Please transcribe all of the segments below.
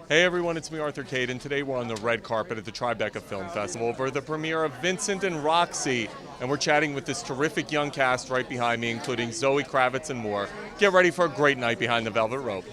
Hey everyone, it's me, Arthur Kade, and today we're on the red carpet at the Tribeca Film Festival for the premiere of Vincent N Roxxy, and we're chatting with this terrific young cast right behind me, including Zoë Kravitz and more. Get ready for a great night behind the velvet rope.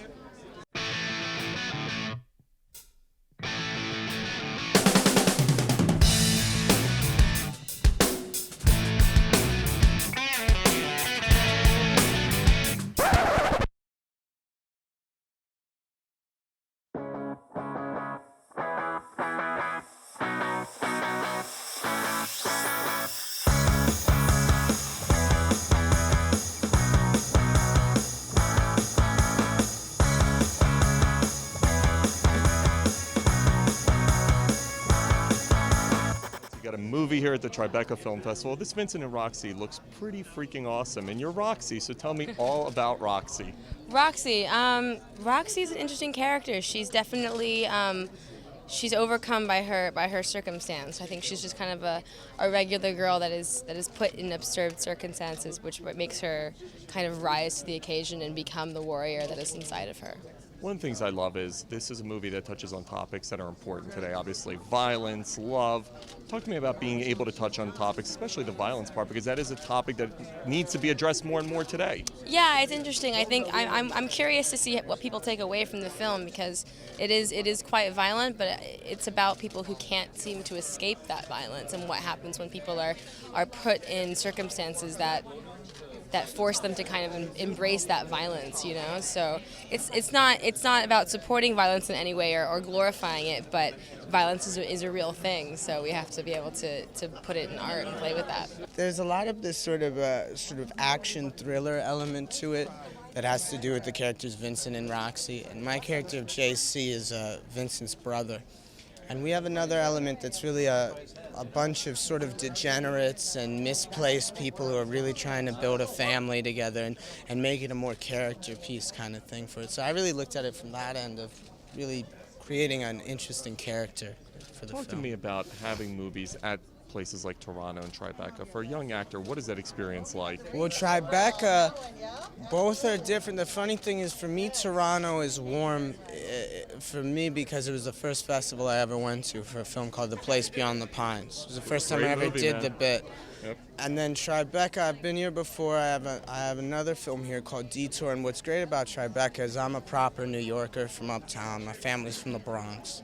Got a movie here at the Tribeca Film Festival. This Vincent N Roxxy looks pretty freaking awesome, and you're Roxy, so tell me all about Roxy. Roxy's an interesting character. She's definitely she's overcome by her circumstance. I think she's just kind of a regular girl that is put in absurd circumstances, which makes her kind of rise to the occasion and become the warrior that is inside of her. One of the things I love is this is a movie that touches on topics that are important today. Obviously, violence, love. Talk to me about being able to touch on topics, especially the violence part, because that is a topic that needs to be addressed more and more today. Yeah, it's interesting. I think I'm curious to see what people take away from the film, because it is quite violent, but it's about people who can't seem to escape that violence and what happens when people are put in circumstances that force them to kind of embrace that violence, you know. So it's not about supporting violence in any way or glorifying it, but violence is a real thing. So we have to be able to put it in art and play with that. There's a lot of this sort of action thriller element to it that has to do with the characters Vincent and Roxy, and my character of JC is Vincent's brother. And we have another element that's really a bunch of sort of degenerates and misplaced people who are really trying to build a family together and make it a more character piece kind of thing for it. So I really looked at it from that end of really creating an interesting character for the film. Talk to me about having movies at places like Toronto and Tribeca. For a young actor, what is that experience like? Well, Tribeca, both are different. The funny thing is, for me, Toronto is warm for me because it was the first festival I ever went to for a film called The Place Beyond the Pines. It was the first time I ever did the bit. Yep. And then Tribeca, I've been here before. I have another film here called Detour, and what's great about Tribeca is I'm a proper New Yorker from uptown. My family's from the Bronx.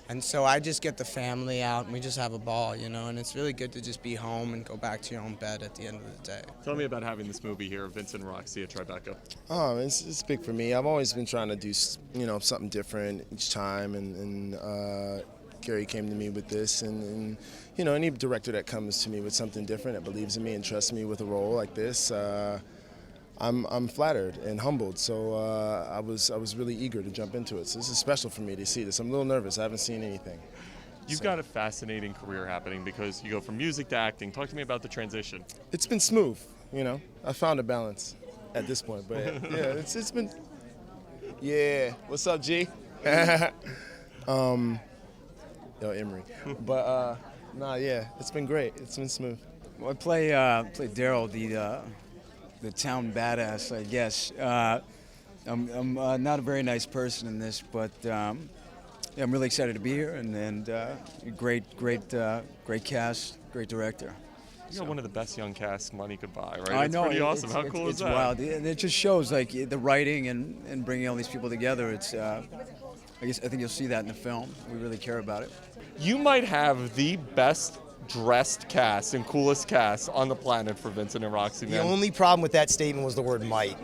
And so I just get the family out and we just have a ball, you know, and it's really good to just be home and go back to your own bed at the end of the day. Tell me about having this movie here, Vincent N Roxxy at Tribeca. Oh, it's big for me. I've always been trying to do, something different each time, and Gary came to me with this, and any director that comes to me with something different, that believes in me and trusts me with a role like this, I'm flattered and humbled, so I was really eager to jump into it. So this is special for me to see this. I'm a little nervous. I haven't seen anything. You've got a fascinating career happening because you go from music to acting. Talk to me about the transition. It's been smooth, I found a balance at this point, but yeah, it's been. Yeah, what's up, G? Emory. But yeah, it's been great. It's been smooth. Well, I play Daryl, the town badass, I guess. I'm not a very nice person in this, but I'm really excited to be here, and great cast, great director. You got one of the best young casts money could buy, right? I know. It's pretty awesome. How cool is that? It's wild, and it just shows like the writing and bringing all these people together. It's I think you'll see that in the film. We really care about it. You might have the best dressed cast and coolest cast on the planet for Vincent N Roxxy, man. The only problem with that statement was the word might.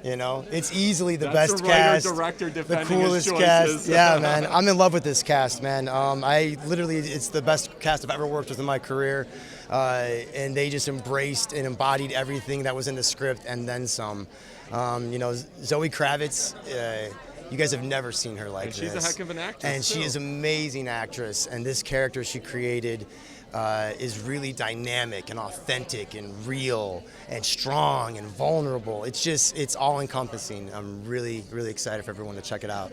It's easily the That's best the writer, cast, director the defending coolest his cast. choices. Yeah, man, I'm in love with this cast, man. It's the best cast I've ever worked with in my career, and they just embraced and embodied everything that was in the script and then some. Zoë Kravitz. You guys have never seen her like this. And she's a heck of an actress, and she is an amazing actress. And this character she created is really dynamic and authentic and real and strong and vulnerable. It's all encompassing. I'm really, really excited for everyone to check it out.